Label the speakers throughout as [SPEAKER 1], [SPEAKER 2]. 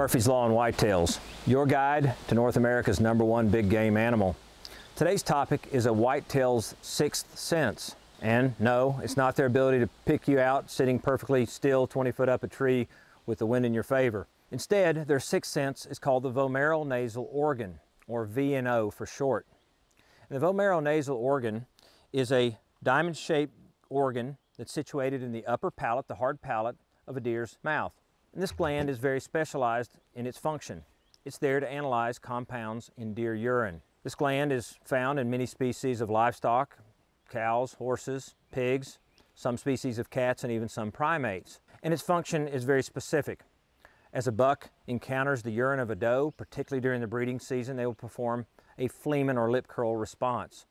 [SPEAKER 1] Murphy's Law and Whitetails, your guide to North America's #1 big game animal. Today's topic is a whitetail's sixth sense. And no, it's not their ability to pick you out sitting perfectly still 20 foot up a tree with the wind in your favor. Instead, their sixth sense is called the vomeronasal organ, or VNO for short. And the vomeronasal organ is a diamond-shaped organ that's situated in the upper palate, the hard palate, of a deer's mouth. And this gland is very specialized in its function. It's there to analyze compounds in deer urine. This gland is found in many species of livestock, cows, horses, pigs, some species of cats, and even some primates. And its function is very specific. As a buck encounters the urine of a doe, particularly during the breeding season, they will perform a fleeman or lip curl response,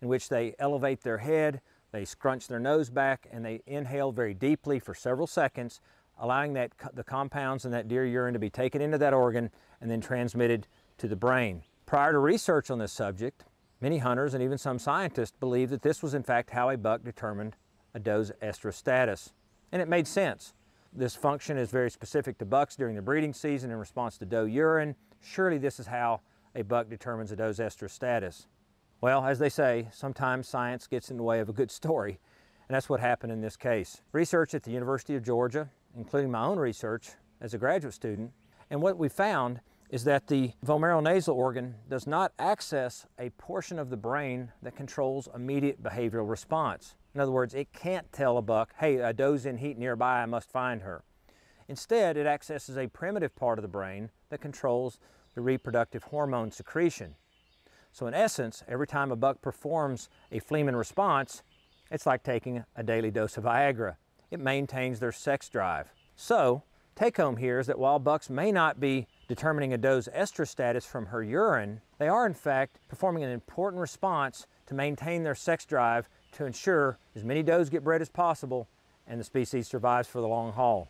[SPEAKER 1] in which they elevate their head, they scrunch their nose back, and they inhale very deeply for several seconds, allowing the compounds in that deer urine to be taken into that organ and then transmitted to the brain. Prior to research on this subject, many hunters and even some scientists believed that this was in fact how a buck determined a doe's estrus status. And it made sense. This function is very specific to bucks during the breeding season in response to doe urine. Surely this is how a buck determines a doe's estrus status. Well, as they say, sometimes science gets in the way of a good story, and that's what happened in this case. Research at the University of Georgia, including my own research as a graduate student, and what we found is that the vomeronasal organ does not access a portion of the brain that controls immediate behavioral response. In other words, it can't tell a buck, hey, a doe's in heat nearby, I must find her. Instead, it accesses a primitive part of the brain that controls the reproductive hormone secretion. So in essence, every time a buck performs a fleeman response, it's like taking a daily dose of Viagra. It maintains their sex drive. So, take home here is that while bucks may not be determining a doe's estrus status from her urine, they are in fact performing an important response to maintain their sex drive to ensure as many does get bred as possible and the species survives for the long haul.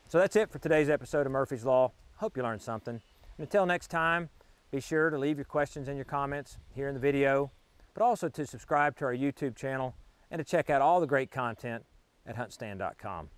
[SPEAKER 1] So that's it for today's episode of Murphy's Law. Hope you learned something. And until next time, be sure to leave your questions and your comments here in the video, but also to subscribe to our YouTube channel and to check out all the great content at huntstand.com.